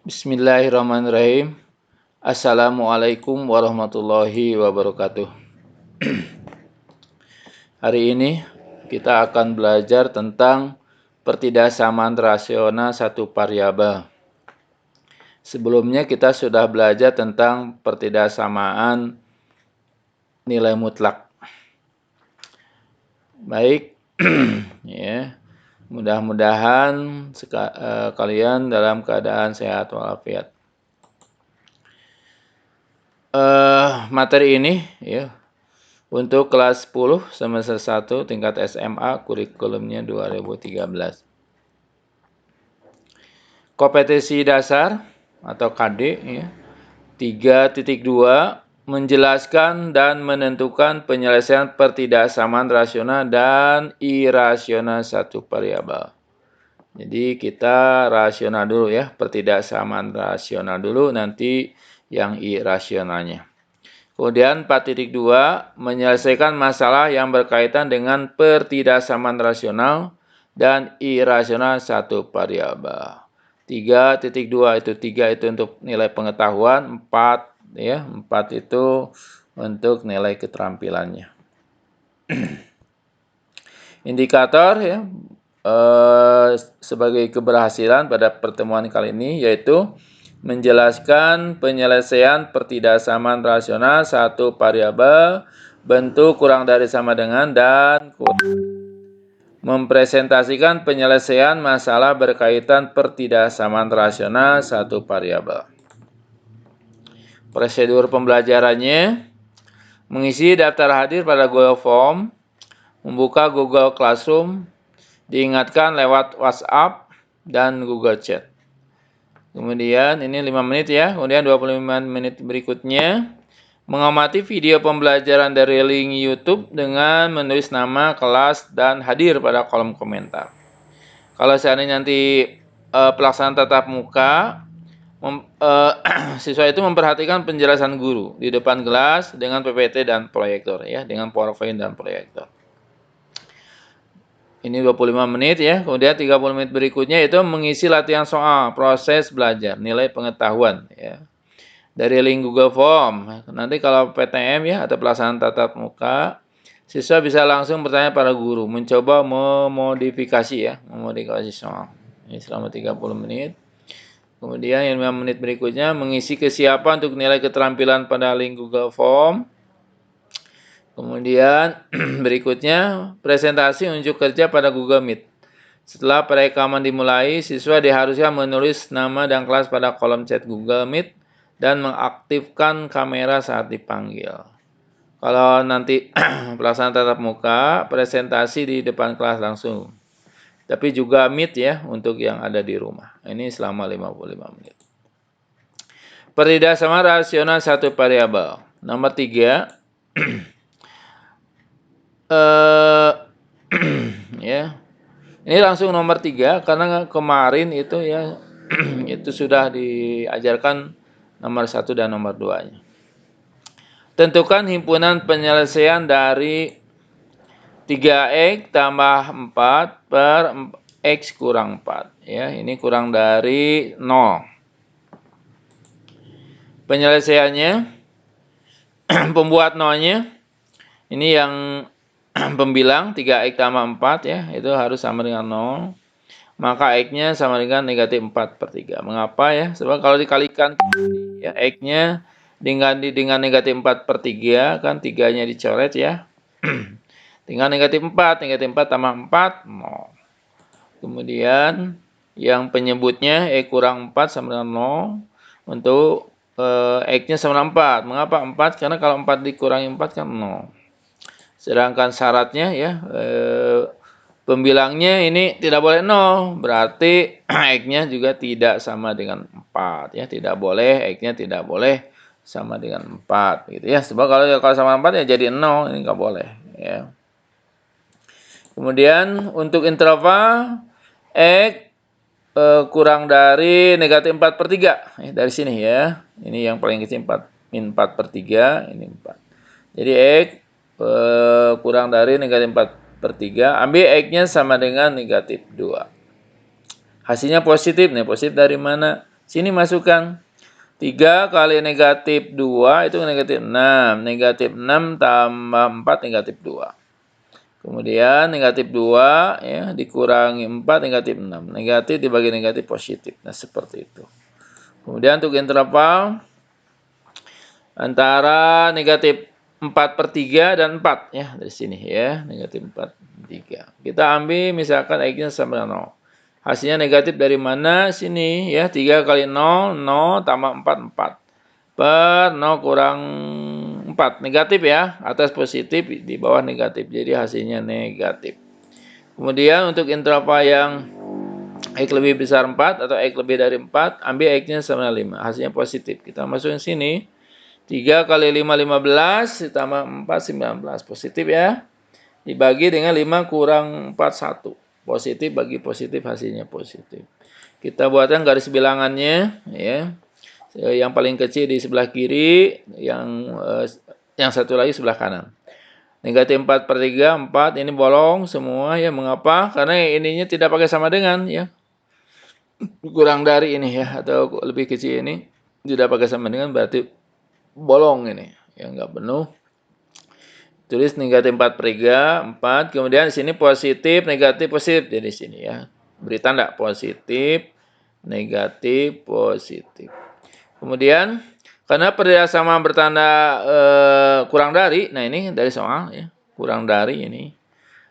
Bismillahirrahmanirrahim. Assalamualaikum warahmatullahi wabarakatuh. Hari ini kita akan belajar tentang pertidaksamaan rasional satu variabel. Sebelumnya kita sudah belajar tentang pertidaksamaan nilai mutlak. Baik, ya. Mudah-mudahan kalian dalam keadaan sehat walafiat. Materi ini ya untuk kelas 10 semester 1 tingkat SMA kurikulumnya 2013. Kompetensi dasar atau KD ya. 3.2 menjelaskan dan menentukan penyelesaian pertidaksamaan rasional dan irasional satu variabel. Jadi kita rasional dulu ya, pertidaksamaan rasional dulu, nanti yang irasionalnya. Kemudian 4.2 menyelesaikan masalah yang berkaitan dengan pertidaksamaan rasional dan irasional satu variabel. 3.2 itu 3 itu untuk nilai pengetahuan, 4 ya, 4 itu untuk nilai keterampilannya. Indikator ya sebagai keberhasilan pada pertemuan kali ini yaitu menjelaskan penyelesaian pertidaksamaan rasional satu variabel bentuk kurang dari sama dengan dan mempresentasikan penyelesaian masalah berkaitan pertidaksamaan rasional satu variabel. Prosedur pembelajarannya: mengisi daftar hadir pada Google Form, membuka Google Classroom, diingatkan lewat WhatsApp dan Google Chat. Kemudian ini 5 menit ya, kemudian 25 menit berikutnya mengamati video pembelajaran dari link YouTube dengan menulis nama, kelas, dan hadir pada kolom komentar. Kalau seandainya nanti pelaksanaan tatap muka, siswa itu memperhatikan penjelasan guru di depan kelas dengan PPT dan proyektor ya, dengan PowerPoint dan proyektor. Ini 25 menit ya, kemudian 30 menit berikutnya itu mengisi latihan soal, proses belajar, nilai pengetahuan ya. Dari link Google Form. Nanti kalau PTM ya atau pelaksanaan tatap muka, siswa bisa langsung bertanya pada guru, mencoba memodifikasi ya, memodifikasi soal. Ini selama 30 menit. Kemudian yang 5 menit berikutnya mengisi kesiapan untuk nilai keterampilan pada link Google Form. Kemudian berikutnya presentasi unjuk kerja pada Google Meet. Setelah perekaman dimulai, siswa diharuskan menulis nama dan kelas pada kolom chat Google Meet dan mengaktifkan kamera saat dipanggil. Kalau nanti pelaksanaan tatap muka, presentasi di depan kelas langsung. Tapi juga Meet ya untuk yang ada di rumah. Ini selama 55 menit. Pertidaksamaan rasional satu variabel. Nomor 3. Ya. Ini langsung nomor 3 karena kemarin itu ya itu sudah diajarkan nomor 1 dan nomor 2-nya. Tentukan himpunan penyelesaian dari 3x tambah 4 per x kurang 4 ya, ini kurang dari 0. Penyelesaiannya pembuat nolnya ini yang pembilang 3x tambah 4 ya, itu harus sama dengan 0. Maka x-nya sama dengan negatif 4 per 3. Mengapa ya? Sebab kalau dikalikan ya, x-nya dengan negatif 4 per 3, kan 3-nya dicoret ya. Tinggal negatif 4 tambah 4, 0. Kemudian yang penyebutnya x kurang 4 sama dengan 0. Untuk x-nya sama dengan 4. Mengapa 4? Karena kalau 4 dikurangi 4 kan 0. Sedangkan syaratnya ya pembilangnya ini tidak boleh 0, berarti x-nya juga tidak sama dengan 4 ya, tidak boleh x-nya tidak boleh sama dengan 4 gitu ya. Sebab kalau sama 4 ya jadi 0, ini enggak boleh ya. Kemudian untuk interval x kurang dari negatif 4 per 3 dari sini ya. Ini yang paling kecil 4 per 3, ini 4. Jadi x kurang dari negatif 4 per 3, ambil x-nya sama dengan negatif 2. Hasilnya positif nih, positif dari mana? Sini masukkan 3 kali negatif 2 itu negatif 6. Negatif 6 tambah 4 negatif 2. Kemudian negatif 2 ya dikurangi 4 negatif 6. Negatif dibagi negatif positif. Nah, seperti itu. Kemudian untuk interval antara negatif 4/3 dan 4 ya dari sini ya. Negatif 4/3. Kita ambil misalkan X-nya sama dengan 0. Hasilnya negatif dari mana? Sini ya. 3 kali 0, 0 tambah 4, 4. Per 0 kurang 4. Negatif ya. Atas positif, di bawah negatif. Jadi hasilnya negatif. Kemudian untuk interval yang X lebih besar 4 atau X lebih dari 4, ambil X-nya sama dengan 5. Hasilnya positif. Kita masukin sini. 3 kali 5, 15. Ditambah 4, 19. Positif ya. Dibagi dengan 5 kurang 4, 1. Positif bagi positif, hasilnya positif. Kita buatkan garis bilangannya ya. Yang paling kecil di sebelah kiri, yang satu lagi sebelah kanan. Negatif 4/3, 4 ini bolong semua ya. Mengapa? Karena ininya tidak pakai sama dengan ya. Kurang dari ini ya, atau lebih kecil ini tidak pakai sama dengan, berarti bolong ini. Ya enggak penuh. Tulis negatif 4/3, 4. Kemudian di sini positif, negatif, positif. Jadi sini ya. Beri tanda positif, negatif, positif. Kemudian karena perbedaan sama bertanda kurang dari, nah ini dari soal ya, kurang dari ini.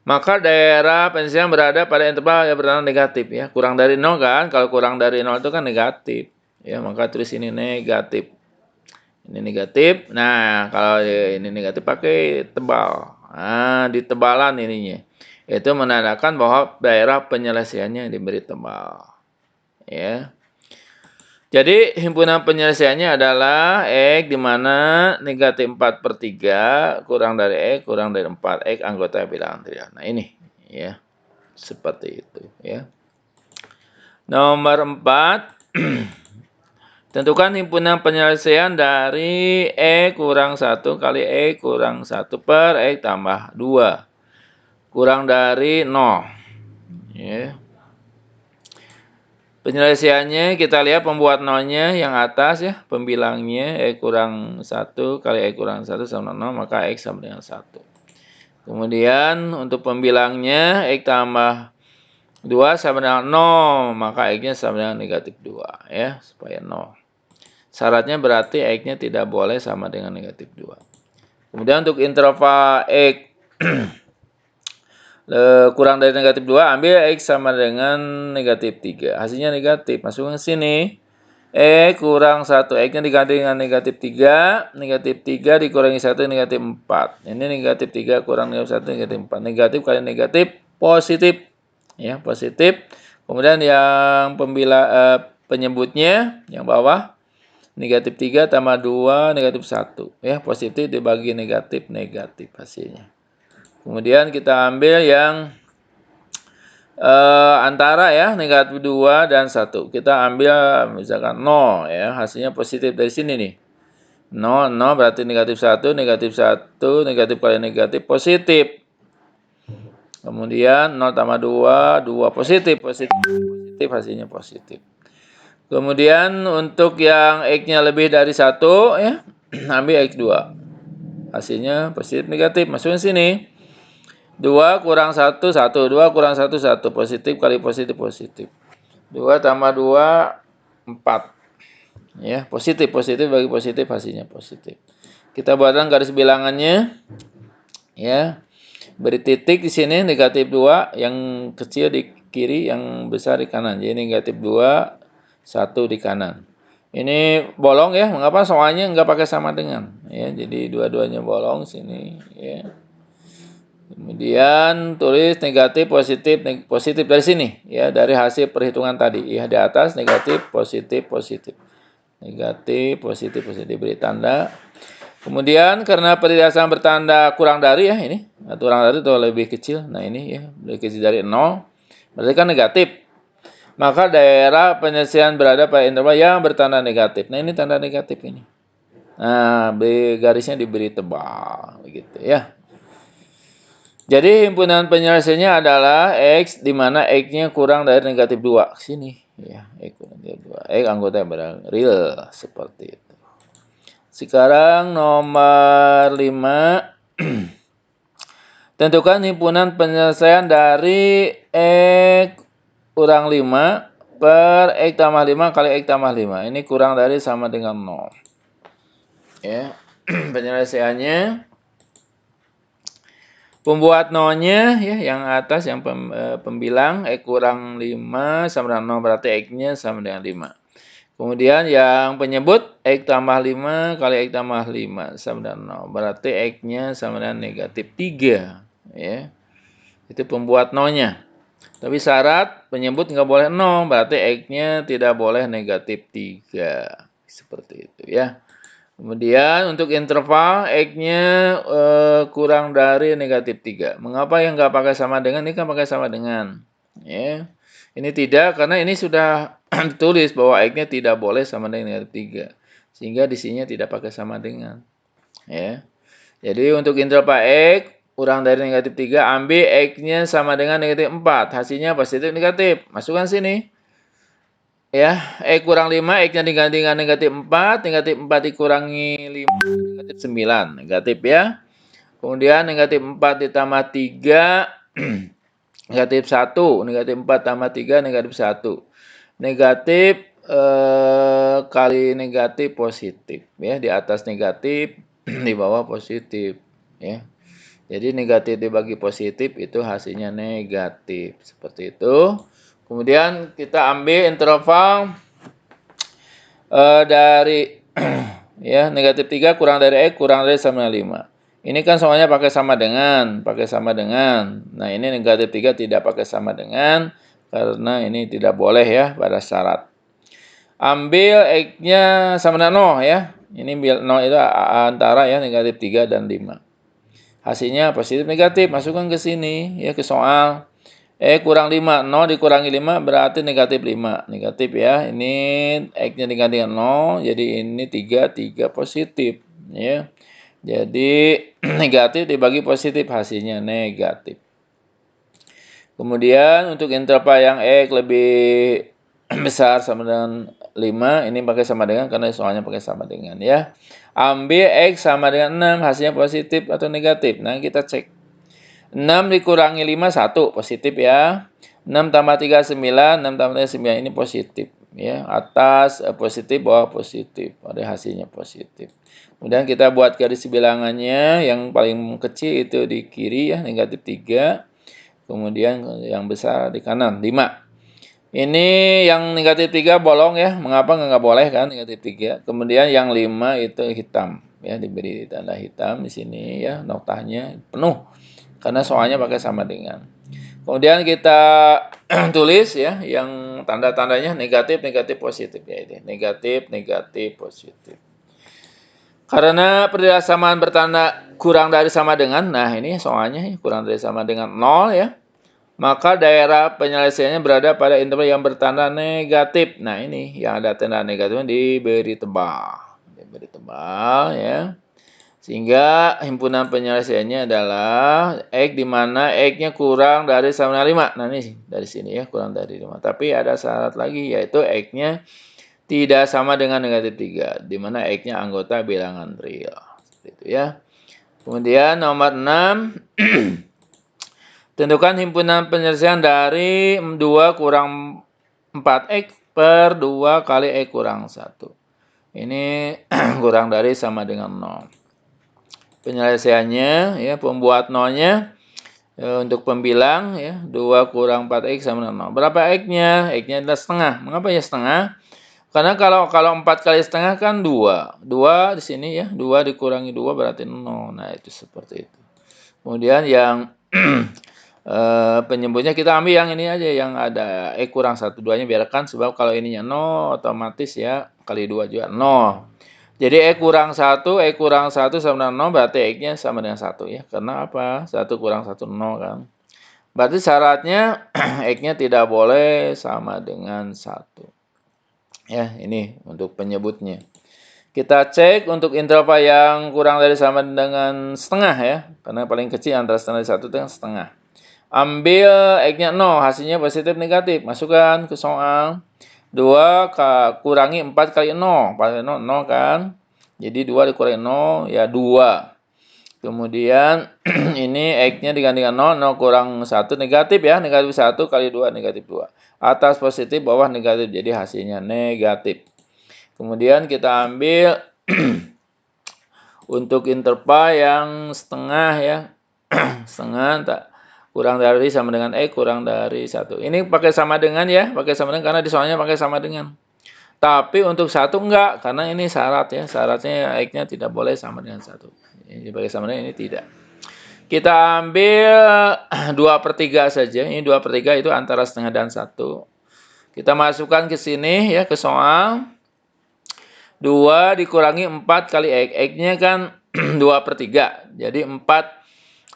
Maka daerah penyelesaian berada pada interval yang bertanda negatif ya. Kurang dari 0 kan, kalau kurang dari 0 itu kan negatif. Ya, maka tulis ini negatif. Ini negatif. Nah, kalau ini negatif pakai tebal. Nah, di tebalan ininya. Itu menandakan bahwa daerah penyelesaiannya diberi tebal. Ya. Jadi himpunan penyelesaiannya adalah X di mana negatif 4/3 kurang dari X kurang dari 4. X anggota bilangan trivial. Nah ini ya. Seperti itu ya. Nomor 4. Tentukan himpunan penyelesaian dari E kurang 1 kali E kurang 1 per X tambah 2. Kurang dari 0. Ya. Penyelesaiannya kita lihat pembuat nolnya yang atas ya. Pembilangnya E kurang 1 kali E kurang 1 sama 0. Maka X sama dengan 1. Kemudian untuk pembilangnya X tambah 2 sama dengan 0. Maka X-nya sama dengan negatif 2 ya. Supaya 0. Syaratnya berarti X-nya tidak boleh sama dengan negatif 2. Kemudian untuk interval X kurang dari negatif 2, ambil X sama dengan negatif 3. Hasilnya negatif. Masukkan ke sini. Kurang 1. X-nya diganti dengan negatif 3. Negatif 3 dikurangi 1, negatif 4. Ini negatif 3 kurang negatif 1, negatif 4. Negatif kali negatif, positif. Ya, positif. Kemudian yang penyebutnya, yang bawah. Negatif 3 tambah 2, negatif 1. Ya, positif dibagi negatif, negatif hasilnya. Kemudian kita ambil yang antara ya, negatif 2 dan 1. Kita ambil misalkan 0 ya, hasilnya positif dari sini nih. 0, 0 berarti negatif 1, negatif 1, negatif kali negatif, positif. Kemudian 0 tambah 2, 2 positif, positif, positif, hasilnya positif. Kemudian untuk yang X-nya lebih dari 1 ya, ambil X2. Hasilnya positif, negatif, masukin sini. 2 kurang 1, 1. 2 kurang 1, 1. Positif kali positif, positif. 2 tambah 2, 4. Ya, positif, positif bagi positif, hasilnya positif. Kita buatkan garis bilangannya. Ya. Beri titik di sini, negatif 2. Yang kecil di kiri, yang besar di kanan. Jadi negatif 2, 1 di kanan. Ini bolong ya, mengapa soalnya nggak pakai sama dengan. Ya, jadi dua-duanya bolong sini. Ya. Kemudian tulis negatif, positif, positif dari sini ya, dari hasil perhitungan tadi ya, di atas negatif, positif, positif. Negatif, positif, positif, beri tanda. Kemudian karena perhiasan bertanda kurang dari ya ini, kurang dari atau lebih kecil. Nah ini ya, lebih kecil dari 0. Berarti kan negatif. Maka daerah penyelesaian berada pada interval yang bertanda negatif. Nah ini tanda negatif ini. Nah, garisnya diberi tebal begitu ya. Jadi himpunan penyelesaiannya adalah X di mana X-nya kurang dari negatif 2. Sini Ya, X kurang 2. X anggota yang real seperti itu. Sekarang nomor 5. Tentukan himpunan penyelesaian dari X kurang 5 per X tambah 5 kali X tambah 5. Ini kurang dari sama dengan 0. Ya. Penyelesaiannya pembuat nolnya ya yang atas yang pembilang X kurang 5 sama dengan 0 berarti X-nya sama dengan 5. Kemudian yang penyebut X tambah 5 kali X tambah 5 sama dengan 0. Berarti X-nya sama dengan negatif 3. Ya. Itu pembuat nolnya. Tapi syarat penyebut nggak boleh 0. Berarti X-nya tidak boleh negatif 3. Seperti itu ya. Kemudian untuk interval X-nya kurang dari negatif 3. Mengapa yang nggak pakai sama dengan? Ini kan pakai sama dengan. Ya. Ini tidak karena ini sudah ditulis bahwa X-nya tidak boleh sama dengan negatif 3. Sehingga di sini tidak pakai sama dengan. Ya. Jadi untuk interval X kurang dari negatif 3, ambil X-nya sama dengan negatif 4. Hasilnya positif negatif. Masukkan sini. Ya, X kurang 5, X-nya diganti dengan negatif 4. Negatif 4 dikurangi 5, negatif 9. Negatif ya. Kemudian negatif 4 ditambah 3, negatif 1. Negatif 4 tambah 3, negatif 1. Negatif kali negatif positif. Ya, di atas negatif, di bawah positif. Ya. Jadi negatif dibagi positif itu hasilnya negatif. Seperti itu. Kemudian kita ambil interval dari ya negatif 3 kurang dari X kurang dari sama 5. Ini kan semuanya pakai sama dengan. Nah ini negatif 3 tidak pakai sama dengan. Karena ini tidak boleh ya pada syarat. Ambil X-nya sama dengan 0 ya. Ini 0 itu antara ya negatif 3 dan 5. Hasilnya positif negatif, masukkan ke sini ya ke soal. Kurang 5, 0 dikurangi 5 berarti negatif 5. Negatif ya. Ini X-nya diganti dengan 0, jadi ini 3 positif ya. Jadi negatif dibagi positif hasilnya negatif. Kemudian untuk interval yang X lebih besar sama dengan 5, ini pakai sama dengan karena soalnya pakai sama dengan ya. Ambil X sama dengan 6, hasilnya positif atau negatif. Nah, kita cek. 6 dikurangi 5, 1. Positif ya. 6 tambah 3, 9. 6 tambah 3, 9. Ini positif. Ya. Atas positif, bawah positif. Ada hasilnya positif. Kemudian kita buat garis bilangannya. Yang paling kecil itu di kiri ya. Negatif 3. Kemudian yang besar di kanan. 5. Ini yang negatif 3 bolong ya. Mengapa nggak boleh kan negatif 3. Kemudian yang 5 itu hitam. Ya, diberi tanda hitam di sini ya. Notanya penuh. Karena soalnya pakai sama dengan. Kemudian kita tulis ya yang tanda-tandanya negatif, negatif, positif ya ini. Negatif, negatif, positif. Karena persamaan bertanda kurang dari sama dengan, nah ini soalnya kurang dari sama dengan 0 ya. Maka daerah penyelesaiannya berada pada interval yang bertanda negatif. Nah ini yang ada tanda negatifnya diberi tebal. Diberi tebal ya. Sehingga himpunan penyelesaiannya adalah X di mana X-nya kurang dari sama dengan 5. Nah ini dari sini ya kurang dari 5. Tapi ada syarat lagi yaitu X-nya tidak sama dengan negatif 3. Di mana X-nya anggota bilangan real. Seperti itu ya. Kemudian nomor 6. Tentukan himpunan penyelesaian dari 2 kurang 4X per 2 kali X kurang 1. Ini kurang dari sama dengan 0. Penyelesaiannya ya pembuat nolnya untuk pembilang ya 2 kurang 4X sama dengan 0. Berapa X-nya? X-nya adalah setengah. Mengapa ya setengah? Karena kalau 4 kali setengah kan 2. 2 di sini ya. 2 dikurangi 2 berarti 0. Nah itu seperti itu. Kemudian yang penyebutnya kita ambil yang ini aja yang ada X kurang 1. 2-nya biarkan sebab kalau ininya 0 otomatis ya kali 2 juga 0. Jadi X kurang 1 sama dengan 0 berarti X-nya sama dengan 1 ya. Karena apa? 1 kurang 1 0 kan. Berarti syaratnya X-nya tidak boleh sama dengan 1. Ya, ini untuk penyebutnya. Kita cek untuk interval yang kurang dari sama dengan setengah ya. Karena paling kecil antara setengah dan 1 dengan setengah. Ambil X-nya 0, hasilnya positif negatif. Masukkan ke soal. 2 kurangi 4 kali 0. 4 kali 0, 0 kan. Jadi 2 dikurangi 0, ya 2. Kemudian ini X-nya diganti dengan 0, 0 kurang 1 negatif ya. Negatif 1 kali 2, negatif 2. Atas positif, bawah negatif. Jadi hasilnya negatif. Kemudian kita ambil untuk interval yang setengah ya. Setengah tak kurang dari sama dengan X kurang dari 1. Ini pakai sama dengan ya, pakai sama dengan karena di soalnya pakai sama dengan. Tapi untuk 1 enggak, karena ini syarat ya, syaratnya X-nya tidak boleh sama dengan 1. Ini pakai sama dengan, ini tidak. Kita ambil 2/3 saja, ini 2/3 itu antara setengah dan 1. Kita masukkan ke sini ya, ke soal. 2 dikurangi 4 kali X. X-nya kan 2/3. Jadi 4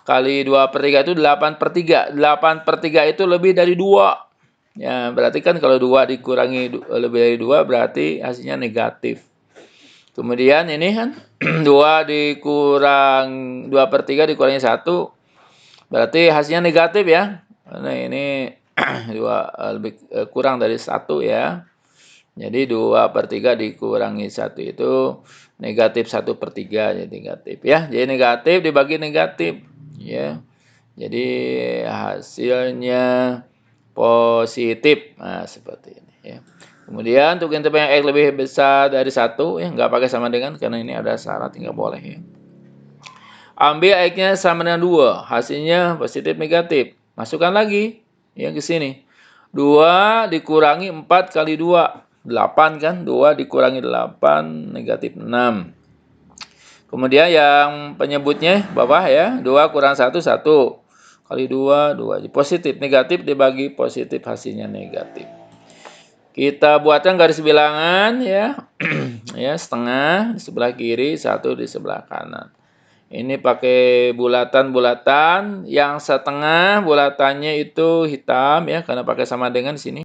kali 2/3 itu 8/3. 8/3 itu lebih dari 2. Ya, berarti kan kalau 2 dikurangi lebih dari 2 berarti hasilnya negatif. Kemudian ini kan 2 dikurang 2/3 dikurangi 1 berarti hasilnya negatif ya. Karena ini 2 lebih kurang dari 1 ya. Jadi 2/3 dikurangi 1 itu negatif 1/3, jadi negatif ya. Jadi negatif dibagi negatif ya. Jadi hasilnya positif. Nah, seperti ini ya. Kemudian untuk interval yang X lebih besar dari 1 ya, nggak pakai sama dengan karena ini ada syarat nggak boleh ya. Ambil X-nya sama dengan 2, hasilnya positif negatif. Masukkan lagi ya ke sini. 2 dikurangi 4 kali 2, 8 kan? 2 dikurangi 8 negatif 6. Kemudian yang penyebutnya bawah ya, 2 kurang 1, 1. Kali 2, 2. Positif, negatif dibagi positif hasilnya negatif. Kita buatkan garis bilangan ya. Ya, setengah di sebelah kiri, 1 di sebelah kanan. Ini pakai bulatan-bulatan, yang setengah bulatannya itu hitam ya, karena pakai sama dengan di sini.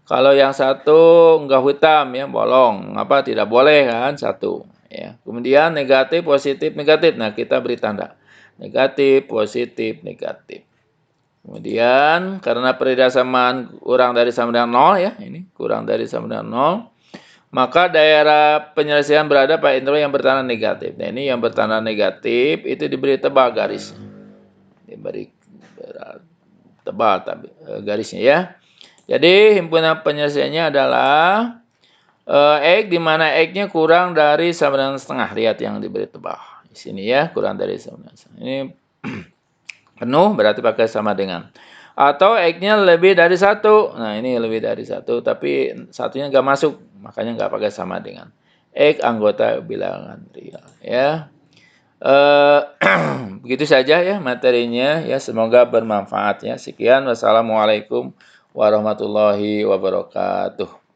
Kalau yang satu enggak hitam ya, bolong. Apa tidak boleh kan? 1 ya. Kemudian negatif, positif, negatif. Nah, kita beri tanda. Negatif, positif, negatif. Kemudian karena perbedaan samaan kurang dari sama dengan 0 ya, ini kurang dari sama dengan 0. Maka daerah penyelesaian berada pada interval yang bertanda negatif. Nah, ini yang bertanda negatif itu diberi tebal garisnya. Diberi tebal garisnya ya. Jadi himpunan penyelesaiannya adalah X di mana X-nya kurang dari sama dengan setengah. Lihat yang diberi tebal. Di sini ya, kurang dari sama dengan setengah. Ini penuh berarti pakai sama dengan. Atau X-nya lebih dari 1. Nah, ini lebih dari 1, tapi satunya nggak masuk. Makanya nggak pakai sama dengan. X anggota bilangan real. Ya. Begitu saja ya materinya. Ya, semoga bermanfaat ya. Sekian. Wassalamualaikum warahmatullahi wabarakatuh.